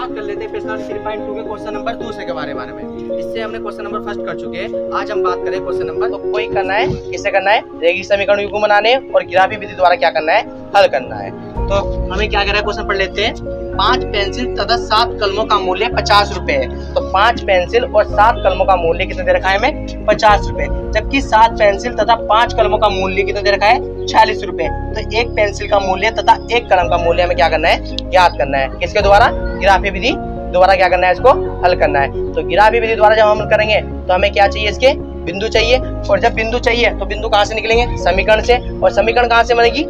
बात कर लेते हैं प्रश्न 3.2 के क्वेश्चन नंबर दूसरे के बारे में। इससे हमने क्वेश्चन नंबर फर्स्ट कर चुके हैं। आज हम बात करें क्वेश्चन नंबर। तो कोई करना है, किसे करना है, रेखीय समीकरण युग्म बनाने और ग्राफीय विधि द्वारा क्या करना है, हल करना है। तो हमें क्या करना है, क्वेश्चन पढ़ लेते हैं। 5 पेंसिल तथा 7 कलमों का मूल्य 50 रुपए है। तो 5 पेंसिल और 7 कलमों का मूल्य कितना दे रखा है हमें, 50 रुपए। जबकि 7 पेंसिल तथा 5 कलमों का मूल्य कितना दे रखा है, 46 रुपए। तो एक पेंसिल का मूल्य तथा एक कलम का मूल्य हमें क्या करना है, ज्ञात करना है। किसके द्वारा, ग्राफीय विधि द्वारा क्या करना है, इसको हल करना है। तो ग्राफीय विधि द्वारा जब हम करेंगे तो हमें क्या चाहिए, इसके बिंदु चाहिए। और जब बिंदु चाहिए तो बिंदु कहाँ से निकलेंगे, समीकरण से। और समीकरण कहाँ से बनेगी,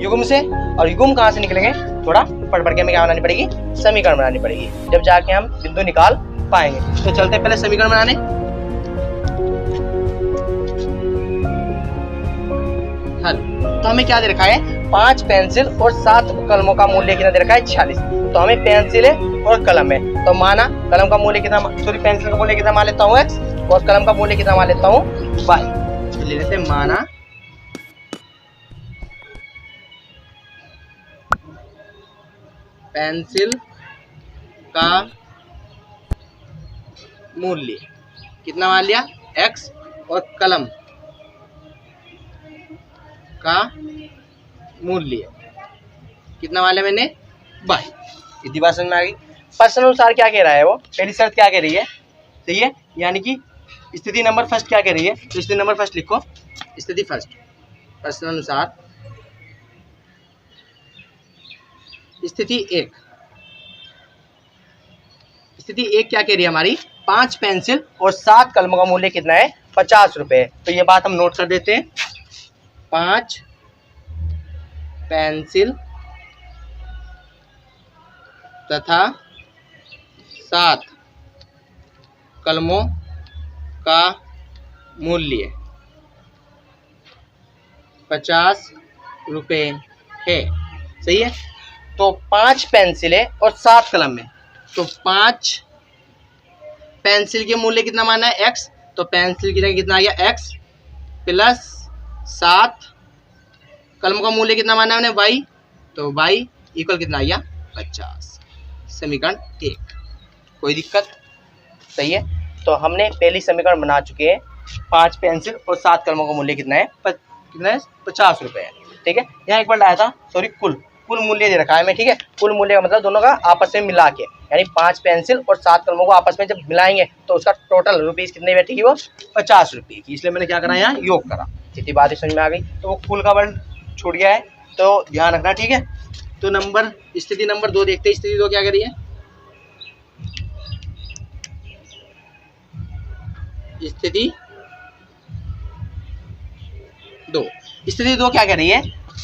युग्म से। और युग्म कहाँ से निकलेंगे, थोड़ा पढ़ के हमें क्या बनानी पड़ेगी, समीकरण बनानी पड़ेगी, जब जाके हम बिंदु निकाल पाएंगे। तो चलते पहले समीकरण बनाने। हल। तो हमें क्या दे रखा है, 5 पेंसिल और 7 कलमों का मूल्य कितना दे रखा है, 46। तो हमें पेंसिल है और कलम है, तो माना कलम का मूल्य कितना, सॉरी पेंसिल का मूल्य कितना मान लेता हूँ x और कलम का मूल्य कितना मान लेता हूँ y। तो ले लेते हैं माना पेंसिल का मूल्य कितना मान लिया x और कलम का मूल्य कितना मान लिया मैंने y। इतनी बात समझ में आ गई। प्रश्न अनुसार क्या कह रहा है वो, पहली शर्त क्या कह रही है, सही है, यानी कि स्थिति नंबर फर्स्ट क्या कह रही है। तो स्थिति नंबर फर्स्ट लिखो, स्थिति फर्स्ट। प्रश्न अनुसार स्थिति एक, स्थिति एक क्या कह रही है हमारी, 5 पेंसिल और 7 कलमों का मूल्य कितना है, 50 रुपए। तो ये बात हम नोट कर देते हैं। 5 पेंसिल तथा 7 कलमों का मूल्य 50 रुपए है, सही है। तो 5 पेंसिल है और 7 कलम है। तो 5 पेंसिल के मूल्य कितना माना है, x। तो पेंसिल की जगह कितना आ गया, x प्लस 7 कलम का मूल्य कितना माना है हमने, y। तो y इक्वल कितना आ गया, 50। समीकरण 1। कोई दिक्कत, सही है। तो हमने पहली समीकरण बना चुके हैं। 5 पेंसिल और 7 कलमों का मूल्य कितना है, 50 रुपए है, ठीक है। यहाँ एक बार लाया था, सॉरी कुल मूल्य दे रखा है मैं, ठीक है। कुल मूल्य का मतलब दोनों का आपस में मिला के, यानी 5 पेंसिल और 7 कलमों को आपस में जब मिलाएंगे तो उसका टोटल रुपीस कितने बैठेगी, वो 50 रुपये की। इसलिए मैंने क्या करा, यहाँ योग करा। इतनी बात समझ में आ गई। तो वो कुल का वर्ण छूट गया है, तो ध्यान रखना, ठीक है। तो नंबर स्थिति नंबर 2 देखते हैं। स्थिति 2 क्या करी है, स्थिति 2। स्थिति 2 क्या कर रही है,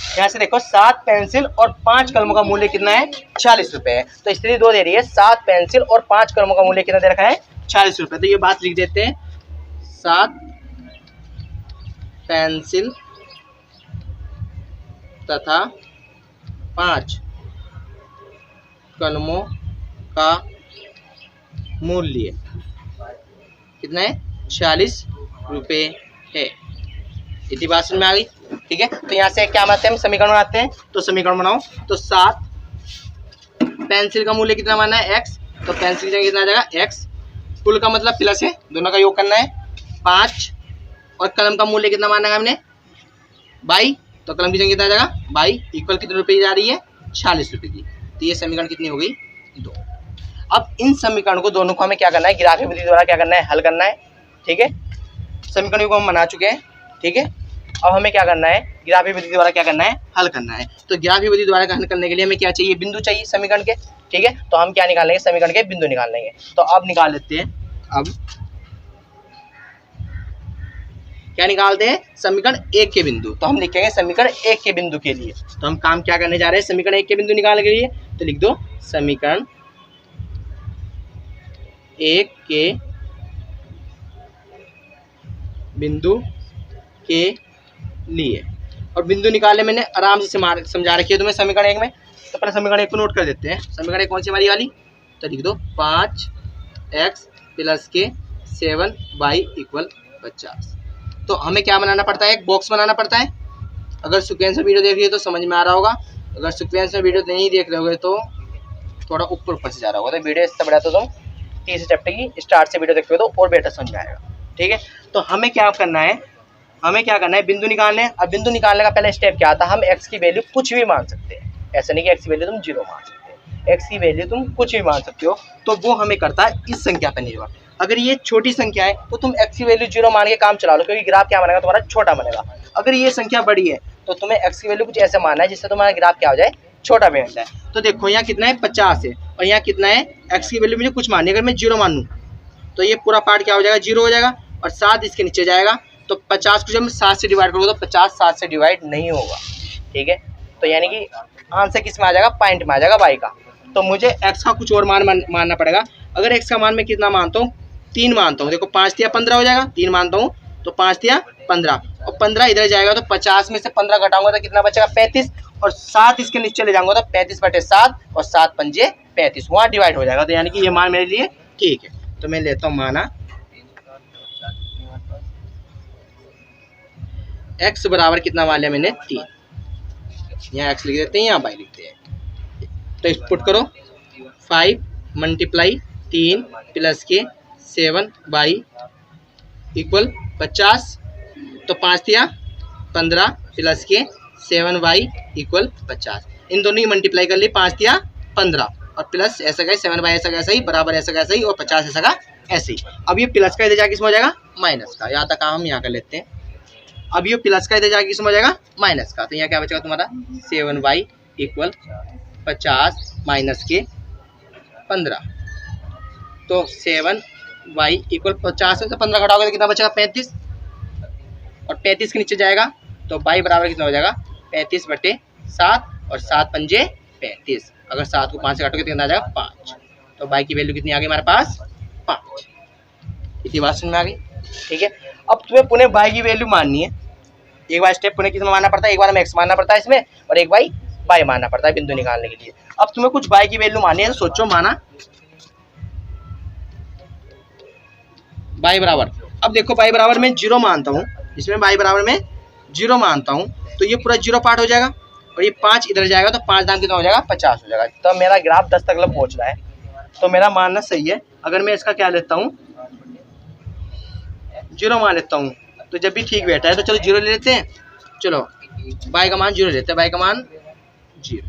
यहाँ से देखो 7 पेंसिल और 5 कलमों का मूल्य कितना है, 46 रुपए है। तो स्थिति 2 दे रही है 7 पेंसिल और 5 कलमों का मूल्य कितना दे रखा है, 46 रुपए। तो ये बात लिख देते हैं, 7 पेंसिल तथा 5 कलमों का मूल्य कितना है, 46 रुपए है। इतनी बात समझ में आ गई, ठीक है। तो यहाँ से क्या बनाते हैं, हम समीकरण बनाते हैं। तो समीकरण बनाओ। तो 7 पेंसिल का मूल्य कितना माना है, x। तो पेंसिल की जगह कितना आ जाएगा, x। कुल का मतलब प्लस है, दोनों का योग करना है। 5 और कलम का मूल्य कितना माना है हमने, y। तो कलम की जगह कितना आ जाएगा, y इक्वल कितने रुपए की जा रही है, 46 रुपए की। तो ये समीकरण कितनी हो गई, 2। अब इन समीकरण को दोनों को हमें क्या करना है, ग्राफीय विधि द्वारा क्या करना है, हल करना है, ठीक है। समीकरण को हम बना चुके हैं, ठीक है। अब हमें क्या करना है, ग्राफीय विधि द्वारा क्या करना है, हल करना है। तो ग्राफीय विधि द्वारा हल करने के लिए हमें क्या चाहिए, बिंदु चाहिए समीकरण के, ठीक है। तो हम क्या निकाल लेंगे, समीकरण के बिंदु निकाल लेंगे। तो अब निकाल लेते हैं। अब क्या निकालते हैं, समीकरण 1 के बिंदु। तो हम लिखेंगे समीकरण 1 के बिंदु के लिए। तो हम काम क्या करने जा रहे हैं, समीकरण 1 के बिंदु निकालने के लिए। तो लिख दो समीकरण 1 के बिंदु के लिए। और बिंदु निकालने मैंने आराम से समझा रखी है तुम्हें समीकरण 1 में। तो पहले समीकरण 1 को नोट कर देते हैं। समीकरण 1 कौन सी हमारी वाली, तो लिख दो 5x प्लस के 7y इक्वल 50। तो हमें क्या बनाना पड़ता है, एक बॉक्स बनाना पड़ता है। अगर सीक्वेंस में वीडियो देख रही है तो समझ में आ रहा होगा, अगर सीक्वेंस में वीडियो नहीं देख रहे होगे तो थोड़ा ऊपर ऊपर से जा रहा होगा, तो वीडियो इससे बड़ा तो तुम तीसरे चैप्टर की स्टार्ट से वीडियो देखते हो तो और बेटर समझ आएगा। ठीक है, तो हमें क्या करना है, बिंदु निकालने हैं। अब बिंदु निकालने का पहला स्टेप क्या आता है, हम एक्स की वैल्यू कुछ भी मान सकते हैं, ऐसा नहीं कि एक्स की वैल्यू तुम 0 मान सकते हैं, एक्स की वैल्यू तुम कुछ भी मान सकते हो। तो वो हमें करता है इस संख्या पर निर्भर। अगर ये छोटी संख्या है तो तुम एक्स की वैल्यू 0 मान के काम चला लो, क्योंकि ग्राफ क्या बनेगा तुम्हारा, छोटा बनेगा। अगर ये संख्या बड़ी है तो तुम्हें एक्स की वैल्यू कुछ ऐसे मानना है जिससे तुम्हारा ग्राफ क्या हो जाए, छोटा बन जाए। तो देखो यहाँ कितना है, 50 है, और यहाँ कितना है, एक्स की वैल्यू मुझे कुछ माननी है। अगर मैं 0 मानूँ तो ये पूरा पार्ट क्या हो जाएगा, 0 हो जाएगा, और 7 इसके नीचे जाएगा। तो 50 को जब मैं 7 से डिवाइड करूँगा तो 50 7 से डिवाइड नहीं होगा। ठीक है, तो यानी कि आंसर किस में आ जाएगा, पॉइंट में आ जाएगा वाई का। तो मुझे एक्स का कुछ और मानना पड़ेगा। अगर एक्स का मान मैं कितना मानता हूँ, 3 मानता हूँ। देखो 5 तिया 15 हो जाएगा, 3 मानता हूँ तो 5 तिया 15, और 15 इधर जाएगा तो 50 में से 15 घटाऊंगा तो कितना बचेगा, 35, और 7 इसके नीचे ले जाऊंगा तो 35/7, और 7 पंजे 35, वहाँ डिवाइड हो जाएगा। तो यानी कि ये मान मेरे लिए ठीक है। तो मैं लेता हूँ माना x बराबर कितना मान लिया मैंने, 3। यहाँ x लिख देते हैं, यहाँ y लिखते हैं। तो पुट करो, 5 मल्टीप्लाई 3 प्लस के 7y इक्वल 50। तो 5 तिया 15 प्लस के 7y इक्वल 50। इन दोनों की मल्टीप्लाई कर ली, 5 तिया 15 और प्लस ऐसा का 7y ऐसा का ऐसा ही, बराबर ऐसा का ऐसा ही, और 50 ऐसा का ऐसे ही। अब ये प्लस का इधर जाके इसमें हो जाएगा माइनस का, यहाँ तक हम यहाँ कर लेते हैं। अब ये प्लस का इधर जाके इसमें हो जाएगा माइनस का, तो यहाँ क्या बचेगा तुम्हारा, 7y इक्वल 50 माइनस के 15। तो 7y इक्वल 50 से 15 घटाओगे तो कितना बचेगा, 35, और 35 के नीचे जाएगा तो y बराबर कितना हो जाएगा, 35/7, और 7 पंजे 35। अगर 7 को 5 से काटोगे तो कितना आ जाएगा, 5। तो y की वैल्यू कितनी आ गई हमारे पास, 5। इतनी बात समझ में आ गई। ठीक है, अब तुम्हें पुनः y की वैल्यू माननी है। एक बार स्टेप पुनः कितना मानना पड़ता है, एक बार हमें x मानना पड़ता है इसमें, और एक बार y मानना पड़ता है बिंदु निकालने के लिए। अब तुम्हें कुछ y की वैल्यू माननी है, तो सोचो माना y बराबर, अब देखो y बराबर मैं 0 मानता हूँ, इसमें y बराबर मैं 0 मानता हूँ, तो ये पूरा 0 पार्ट हो जाएगा, और ये 5 इधर जाएगा तो 5 दाम कितना हो जाएगा, 50 हो जाएगा। तो मेरा ग्राफ 10 तक पहुंच रहा है, तो मेरा मानना सही है। अगर मैं इसका क्या लेता हूँ, 0 मान लेता हूँ, तो जब भी ठीक बैठा है तो चलो 0 ले लेते हैं। चलो y का मान 0 लेते हैं, y का मान 0,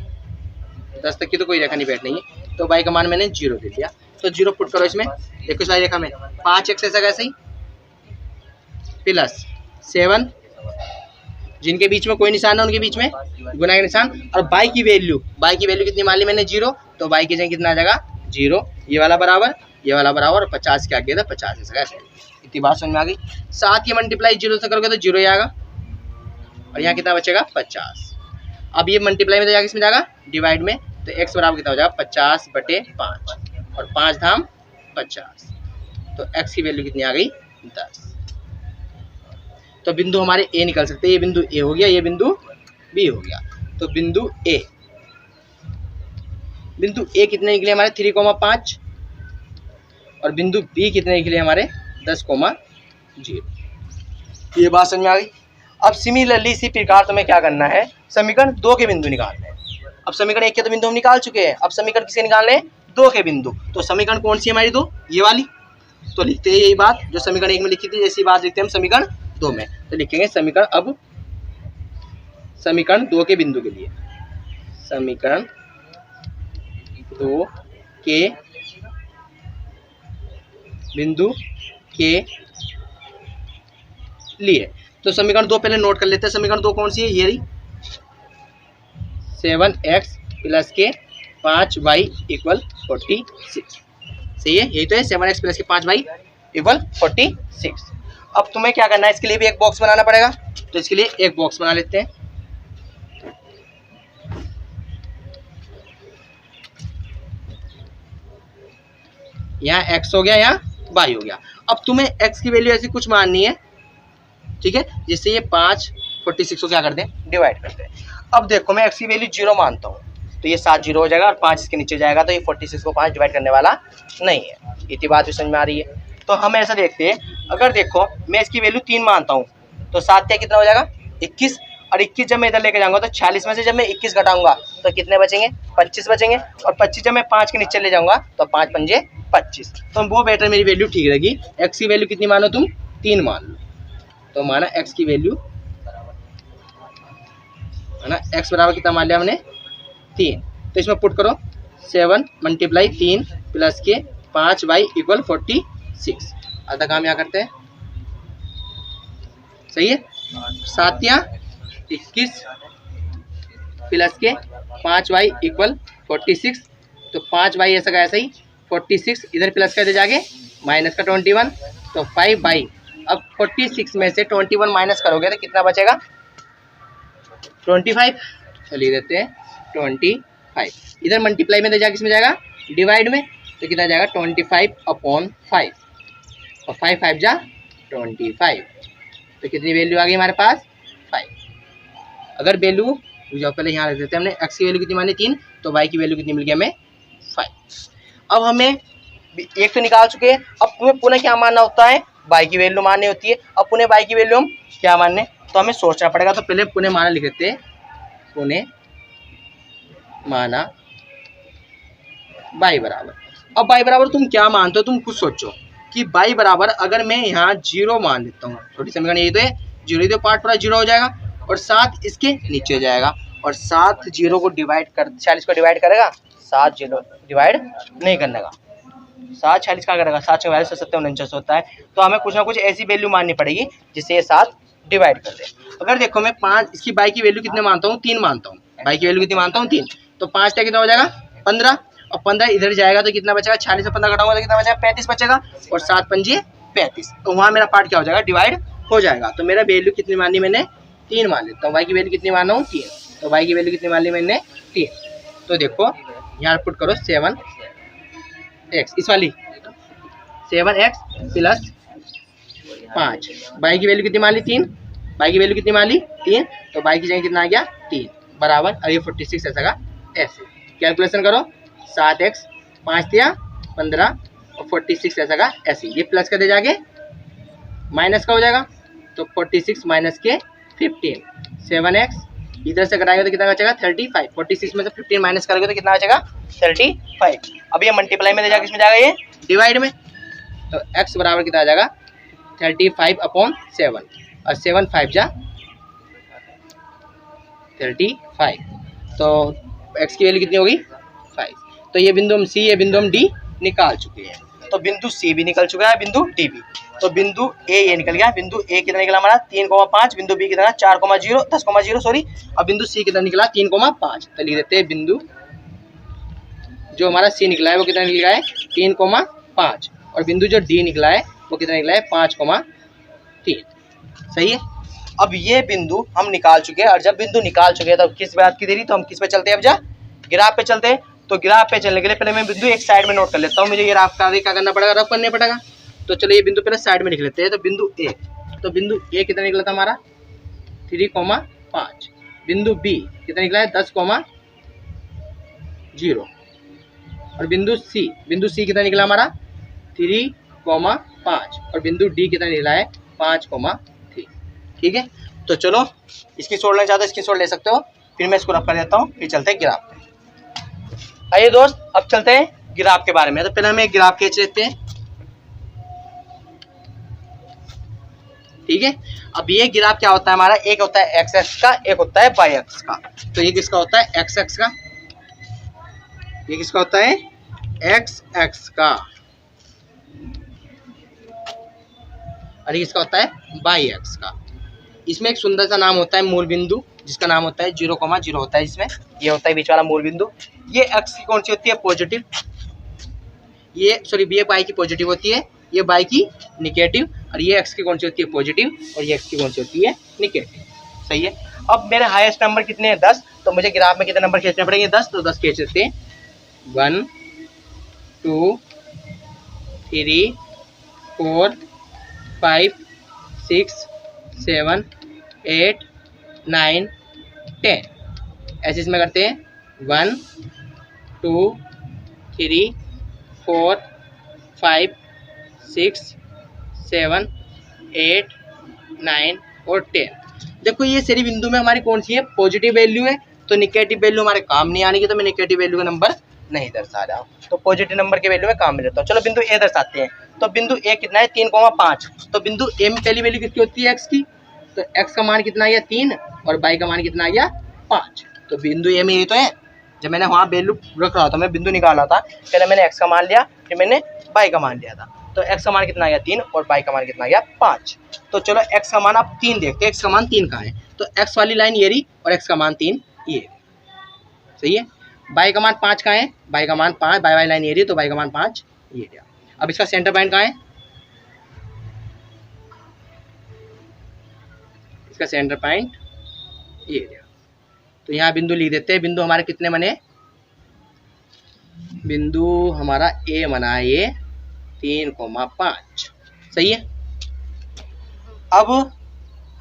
10 तक की तो कोई रेखा नहीं बैठ नहीं है, तो y का मान मैंने 0 दे दिया। तो 0 पुट करो इसमें, देखो इस रेखा में 5x ऐसा कैसे ही प्लस 7, जिनके बीच में कोई निशान है उनके बीच में गुना का निशान, और y की वैल्यू कितनी मान ली मैंने, 0, तो y की जगह कितना आ जाएगा, 0, ये वाला बराबर, और 50 क्या किया था, 50 ऐसा कैसे। इतनी बात समझ में आ गई। 7 की मल्टीप्लाई 0 से करोगे तो 0 ही आएगा, और यहाँ कितना बचेगा, 50। अब ये मल्टीप्लाई में तो जाएगा, इसमें जाएगा डिवाइड में, तो x बराबर कितना हो जाएगा, 50/5, और 5 धाम 50, तो x की वैल्यू कितनी आ गई, 10। तो बिंदु हमारे ए निकल सकते हैं, ये बिंदु ए हो गया, ये बिंदु बी हो गया। तो बिंदु ए कितने निकले हमारे, 3,5, और बिंदु बी कितने निकले हमारे, 10,0। ये बात समझ में आ गई। अब सिमिलरली इसी प्रकार तुम्हें क्या करना है, समीकरण 2 के बिंदु निकालने हैं। अब समीकरण 1 के तो बिंदु हम निकाल चुके हैं, अब समीकरण किसके निकालने हैं, 2 के बिंदु। तो समीकरण कौन सी है हमारी 2, ये वाली। तो लिखते हैं यही बात जो समीकरण 1 में लिखी थी, ऐसी बात लिखते हैं हम समीकरण 2 में। तो लिखेंगे समीकरण, अब समीकरण 2 के बिंदु के लिए, समीकरण 2 के बिंदु के लिए। तो समीकरण 2 पहले नोट कर लेते हैं। समीकरण 2 कौन सी है, ये रही, 7x प्लस के 5y इक्वल 46। सही है, यही तो है, 7x प्लस के 5y इक्वल 46। अब तुम्हें क्या करना है, इसके लिए भी एक बॉक्स बनाना पड़ेगा, तो इसके लिए एक बॉक्स बना लेते हैं। यहाँ x हो गया, यहाँ y हो गया। अब तुम्हें x की वैल्यू ऐसी कुछ माननी है, ठीक है, जिससे ये 5 46 को क्या कर दें, डिवाइड कर दें। अब देखो मैं x की वैल्यू 0 मानता हूँ, तो ये 7 0 हो जाएगा, और 5 इसके नीचे जाएगा, तो ये 46 को 5 डिवाइड करने वाला नहीं है। इतनी बात भी समझ में आ रही है। तो हम ऐसा देखते हैं, अगर देखो मैं इसकी वैल्यू 3 मानता हूँ, तो 7 क्या कितना हो जाएगा, 21, और 21 जब मैं इधर लेके जाऊंगा तो 46 में से जब मैं 21 घटाऊंगा तो कितने बचेंगे, 25 बचेंगे। और 25 जब मैं 5 के नीचे ले जाऊंगा तो 5 पंजे 25, तो वो बेटर मेरी वैल्यू ठीक रहेगी। एक्स की वैल्यू कितनी मानो तुम, 3 मान लो। तो माना एक्स की वैल्यू है ना, एक्स बराबर कितना मान लिया हमने, 3। तो इसमें पुट करो 7 मल्टीप्लाई 3 प्लस के 5 वाई इक्वल 46। आधा काम यहाँ करते हैं, सही है। 7 या 21 प्लस के 5 वाई इक्वल 46। तो 5 वाई ऐसा का ऐसा ही 46, इधर प्लस कर दे जाके माइनस का 21, तो 5 वाई। अब 46 में से 21 माइनस करोगे तो कितना बचेगा, 25। चलिए देते हैं 25। इधर मल्टीप्लाई में दे जाके इसमें जाएगा डिवाइड में, तो कितना जाएगा 25/5, और 5 5 जा 25। तो कितनी वैल्यू आ गई हमारे पास, 5। अगर वैल्यू जो पहले यहाँ रख देते हैं हमने, एक्स की वैल्यू कितनी मानी 3, तो वाई की वैल्यू कितनी मिल गई हमें, 5। अब हमें एक तो निकाल चुके हैं, अब तुम्हें पुनः क्या मानना होता है, वाई की वैल्यू माननी होती है। अब पुनः वाई की वैल्यू हम क्या मानने, तो हमें सोचना पड़ेगा। तो पहले पुनः माना लिख देते हैं, पुनः माना वाई बराबर। अब वाई बराबर तुम क्या मानते हो, तुम खुद सोचो कि वाई बराबर अगर मैं यहाँ 0 मान लेता हूँ, छोटी समीकरण यही तो है, 0 तो पार्ट पूरा 0 हो जाएगा और 7 इसके नीचे हो जाएगा, और 7 0 को डिवाइड कर 46 को डिवाइड करेगा, 7 0 डिवाइड नहीं करने का, 7 46 कहाँ करेगा, 7 46 70 49 होता है। तो हमें कुछ ना कुछ ऐसी वैल्यू माननी पड़ेगी जिससे ये 7 डिवाइड कर दे। अगर देखो मैं 5 इसकी वाई की वैल्यू कितने मानता हूँ, 3 मानता हूँ, वाई की वैल्यू कितनी मानता हूँ 3, तो 5 का कितना हो जाएगा 15, और 15 इधर जाएगा तो कितना बचेगा, 46 से 15 घटाऊंगा तो कितना बचेगा 35 बचेगा, और 7 पंजे 35, तो वहाँ मेरा पार्ट क्या हो जाएगा, डिवाइड हो जाएगा। तो मेरा वैल्यू कितनी मानी मैंने, 3 मान लेता हूँ। वाई की वैल्यू कितनी माना हूँ 3, तो वाई की वैल्यू कितनी मान ली मैंने 3। तो देखो यहाँ पुट करो 7x, इस वाली 7x प्लस 5, वाई की वैल्यू कितनी मान ली 3, वाई की वैल्यू कितनी मान ली 3, तो वाई की जगह कितना आ गया 3 बराबर, और ये 46 ऐसा का ऐसे। कैलकुलेशन करो 7x 5 दिया 15 और 46 ऐसा का ऐसे, ये प्लस कर दे जाके माइनस का हो जाएगा, तो 46 माइनस के 15, 7x इधर से कराएंगे तो कितना बचेगा 35, 46 में से 15 माइनस करोगे तो कितना बचेगा 35। अब ये मल्टीप्लाई में दे जाके इसमें जाएगा ये डिवाइड में, तो x बराबर कितना आ जाएगा 35/7, और 7 5 जा 35, तो x की वैल्यू कितनी होगी 5। तो ये बिंदु हम C, ये बिंदु हम D निकाल चुके हैं। तो बिंदु C भी निकल चुका है, बिंदु D भी। तो बिंदु A ये निकल गया, बिंदु A कितना निकला हमारा 3,5, बिंदु B कितना 4,0 10,0 सॉरी, और बिंदु C कितना निकला 3,5। तो लिख देते हैं बिंदु जो हमारा C निकला है वो कितना निकला है 3,5, और बिंदु जो D निकला है वो कितना निकला है 5,3। सही है। अब ये बिंदु हम निकाल चुके हैं, और जब बिंदु निकाल चुके हैं तो किस बात की देरी, तो हम किस पे चलते हैं, अब जा ग्राफ पे चलते हैं। तो ग्राफ पे चलने के लिए पहले मैं बिंदु एक साइड में नोट कर लेता हूँ, मुझे ये ग्राफ का क्या करना पड़ेगा, रफ करने पड़ेगा। तो चलो ये बिंदु पहले साइड में लिख लेते हैं। तो बिंदु A, तो बिंदु A कितना निकला था हमारा 3,5, बिंदु B कितना निकला है 10,0, और बिंदु C कितना निकला हमारा 3,5, और बिंदु D कितना निकला है 5,3। ठीक है। तो चलो इसकी सोल्व लेना चाहते हो इसकी सोल्व ले सकते हो, फिर मैं इसको रफ कर देता हूँ, फिर चलते हैं ग्राफ पे। आइए दोस्त अब चलते हैं ग्राफ के बारे में। तो पहले हम एक ग्राफ खींच लेते हैं। ठीक है। अब ये ग्राफ क्या होता है हमारा, एक होता है एक्स एक्स का, एक होता है वाई एक्स का। तो ये किसका होता है एक्स एक्स का, ये किसका होता है एक्स एक्स का, और ये किसका होता है वाई एक्स का। इसमें एक सुंदर सा नाम होता है मूल बिंदु, जिसका नाम होता है 0,0 होता है इसमें, ये होता है बीच वाला मूल बिंदु। ये एक्स की कौन सी होती है पॉजिटिव, ये सॉरी ये वाई की पॉजिटिव होती है, ये वाई की निगेटिव, और ये एक्स की कौन सी होती है पॉजिटिव, और ये एक्स की कौन सी होती है निगेटिव। सही है। अब मेरे हाईएस्ट नंबर कितने हैं 10, तो मुझे ग्राफ में कितने नंबर खींचने पड़ेंगे 10, तो 10 खींच लेते हैं 1 2 3 4 5 6 7 8 9 10, ऐसे इसमें करते हैं 1 2 3 4 5 6 7 8 9 और 10। देखो ये सारी बिंदु में हमारी कौन सी है पॉजिटिव वैल्यू है, तो निगेटिव वैल्यू हमारे काम नहीं आने की, तो मैं निगेटिव वैल्यू का नंबर नहीं दर्शा रहा हूँ, तो पॉजिटिव नंबर के वैल्यू में काम में लेता हूँ। चलो बिंदु ए दर्शाते हैं। तो बिंदु ए कितना है 3,5। तो बिंदु ए में पहली वैल्यू कितनी होती है एक्स की, तो एक्स का मान कितना आ गया 3 और वाई का मान कितना आ गया 5। तो बिंदु ए में यही तो है। जब मैंने वहाँ वैल्यू रख रहा था, मैं बिंदु निकाला था, पहले मैंने एक्स का मान लिया, फिर मैंने वाई का मान लिया था। तो एक्स का मान कितना आ गया 3 और वाई का मान कितना आ गया 5। तो चलो एक्स का मान आप 3 देखते हैं, एक्स का मान 3 कहाँ है, तो एक्स वाली लाइन ये रही और एक्स का मान 3 ये, सही है। वाई का मान 5 कहाँ है, वाई का मान 5, वाई वाली लाइन ये रही, तो वाई का मान 5 ये गया। अब इसका सेंटर पॉइंट कहाँ है, इसका सेंटर पॉइंट ये गया। तो यहाँ बिंदु लिख देते हैं। बिंदु हमारे कितने बने, बिंदु हमारा ए बना है ये 3,5, सही है। अब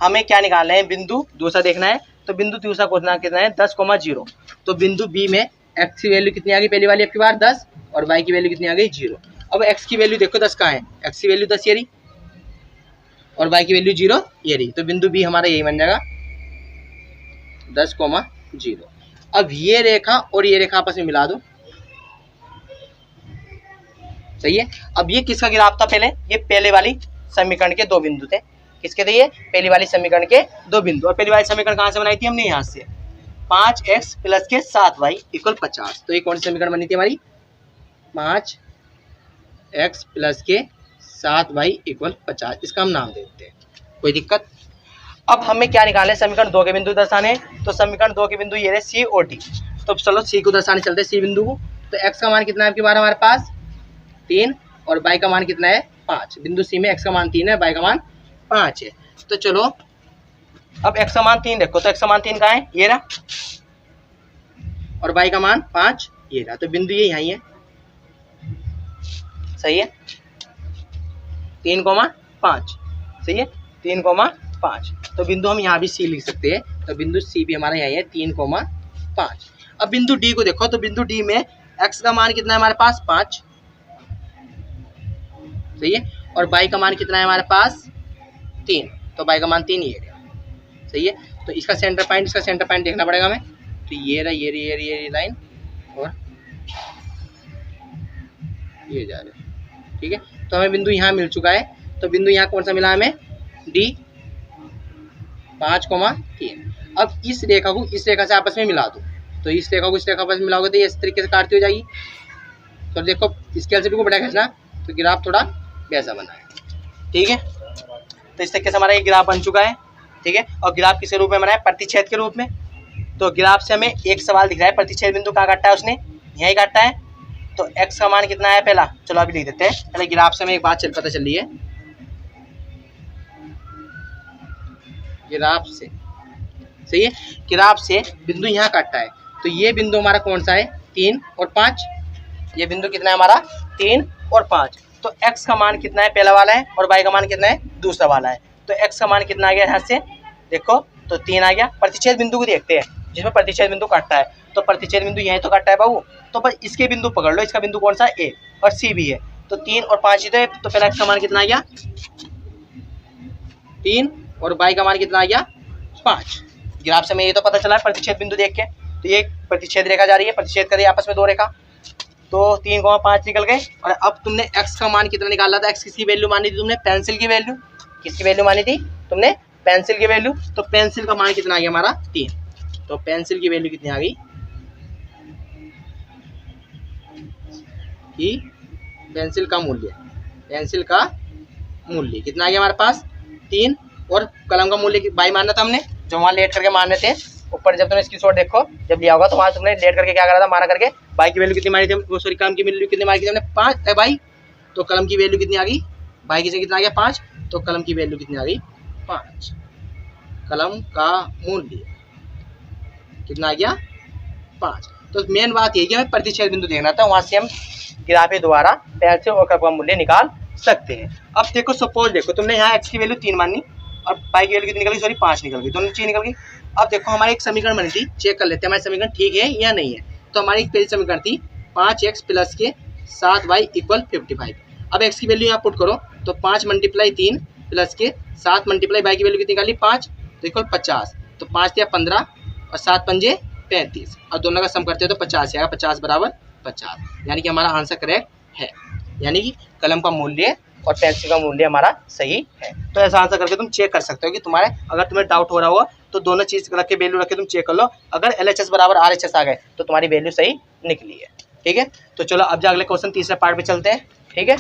हमें क्या निकालना है, बिंदु दूसरा देखना है। तो बिंदु दूसरा कितना है 10,0। तो बिंदु बी में एक्स की वैल्यू कितनी आ गई, पहली वाली आपकी बार 10 और वाई की वैल्यू कितनी आ गई 0। अब एक्स की वैल्यू देखो 10 कहाँ है, एक्स की वैल्यू 10 ये रही और वाई की वैल्यू 0 ये रही। तो बिंदु बी हमारा यही बन जाएगा 10,0। अब ये रेखा और ये रेखा आपस में मिला दो, सही है। अब ये किसका ग्राफ था पहले, ये पहले वाली समीकरण के 2 बिंदु थे। किसके थे ये, पहली वाली समीकरण के 2 बिंदु। और पहली वाली समीकरण कहाँ से बनाई थी हमने, यहाँ से 5x प्लस के 7y इक्वल 50। तो ये कौन सी समीकरण बनी थी हमारी, 5x प्लस के 7y इक्वल 50। इसका हम नाम देते हैं, कोई दिक्कत। अब हमें क्या निकालना है, समीकरण 2 के बिंदु दर्शाने। तो समीकरण 2 के बिंदु ये रहे सी और डी। तो चलो सी को दर्शाने चलते हैं, सी बिंदु को। तो एक्स का मान कितना है आपकी बार हमारे पास 3 और वाई का मान कितना है 5। बिंदु सी में एक्स का मान 3 है, वाई का मान 5 है। तो चलो अब एक्स का मान 3 देखो, तो एक्स का मान 3 कहाँ है, ये रहा, और वाई का मान 5 ये रहा। तो बिंदु ये यहीं है, सही है, 3,5, सही है, 3,5। तो बिंदु हम यहाँ भी सी लिख सकते हैं। तो बिंदु सी भी हमारा यहीं है 3,5। अब बिंदु डी को देखो। तो बिंदु डी में एक्स का मान कितना है हमारे पास 5, सही है, और वाई का मान कितना है हमारे पास 3। तो वाई का मान 3 ये गया, सही है। तो इसका सेंटर पॉइंट देखना पड़ेगा हमें। तो ये रहा, ये लाइन और ये जा रहा है, ठीक है। तो हमें बिंदु यहाँ मिल चुका है। तो बिंदु यहाँ कौन सा मिला हमें, डी 5,3। अब इस रेखा को इस रेखा से आपस में मिला दो। तो इस रेखा को इस रेखा आपस में मिलाओगे तो ये इस तरीके से काटती हो जाएगी। तो देखो स्केल से भी को बड़ा खींचना, तो ग्राफ थोड़ा वैसा बना है, ठीक है। तो इस तरीके से हमारा ये ग्राफ बन चुका है, ठीक है। और ग्राफ किस रूप में बना है, प्रतिच्छेद के रूप में। तो ग्राफ से हमें एक सवाल दिख रहा है, प्रतिच्छेद बिंदु कहाँ काटा है उसने, यहीं काटा है। तो एक्स का मान कितना है पहला, चलो अभी लिख देते हैं। पहले ग्राफ से हमें एक बात पता चल रही है, ग्राफ से, सही है, ग्राफ से बिंदु यहाँ काटता है। तो ये बिंदु हमारा कौन सा है 3 और 5। ये बिंदु कितना है हमारा 3 और 5। तो x का मान कितना है पहला वाला है और y का मान कितना है दूसरा वाला है। तो x का मान कितना आ गया यहाँ से देखो, तो 3 आ गया। प्रतिच्छेद बिंदु को देखते हैं जिसमें प्रतिच्छेद बिंदु काटता है। तो प्रतिच्छेद बिंदु यहीं तो काटता है बाबू। तो बस इसके बिंदु पकड़ लो, इसका बिंदु कौन सा a और c भी है। तो 3 और 5 ही तो है। तो पहला x का मान कितना आ गया 3 और y का मान कितना आ गया 5। ग्राफ से हमें ये तो पता चला है प्रतिच्छेद बिंदु देख के। तो ये प्रतिच्छेद रेखा जा रही है, प्रतिच्छेद कर रही है आपस में 2 रेखा। तो 3,5 निकल गए। और अब तुमने x का मान कितना निकाला था, x किसकी वैल्यू मानी थी तुमने, पेंसिल की वैल्यू। किसकी वैल्यू मानी थी तुमने, पेंसिल की वैल्यू। तो पेंसिल का मान कितना आ गया हमारा 3। तो पेंसिल की वैल्यू कितनी आ गई कि पेंसिल का मूल्य कितना आ गया हमारे पास 3। और कलम का मूल्य बाई मानना था हमने, जो वहाँ लेट करके मारने थे ऊपर। जब तुमने स्क्रीनशॉट देखो जब लिया होगा तो वहाँ तुमने लेट करके क्या करा था, मारा करके बाई की वैल्यू कितनी मारी थी, वो सॉरी कलम की वैल्यू कितनी मारी थी हमने 5 है बाई। तो कलम की वैल्यू कितनी आ गई, बाई की से कितना आ गया 5। तो कलम की वैल्यू कितनी आ गई 5। कलम का मूल्य कितना आ गया 5। तो मेन बात ये कि हमें प्रतिच्छेद बिंदु देखना था, वहाँ से हम ग्राफ द्वारा पेंसिल और कलम का मूल्य निकाल सकते हैं। अब देखो सपोज देखो तुमने यहाँ x की वैल्यू 3 मानी और y की वैल्यू कितनी निकल गई, सॉरी 5 निकल गई, दोनों चीज निकल गई। अब देखो हमारी एक समीकरण बनी थी, चेक कर लेते हैं हमारी समीकरण ठीक है या नहीं है। तो हमारी एक पहली समीकरण थी 5x प्लस के 7y इक्वल 55। अब x की वैल्यू यहाँ पुट करो तो 5 मल्टीप्लाई 3 प्लस के 7 मल्टीप्लाई y की वैल्यू कितनी निकाली 5, तो इक्वल 50। तो 5 या 15 और 7 पंजे 35 और दोनों का सम करते हैं तो 50 आएगा, 50 बराबर 50, यानी कि हमारा आंसर करेक्ट है, यानी कि कलम का मूल्य और पेंसिल का मूल्य हमारा सही है। तो ऐसा आंसर करके तुम चेक कर सकते हो कि तुम्हारे अगर तुम्हें डाउट हो रहा होगा तो दोनों चीज़ रख के वैल्यू रख के तुम चेक कर लो, अगर LHS बराबर RHS आ गए तो तुम्हारी वैल्यू सही निकली है। ठीक है, तो चलो अब जा अगले क्वेश्चन तीसरे पार्ट पे चलते हैं। ठीक है।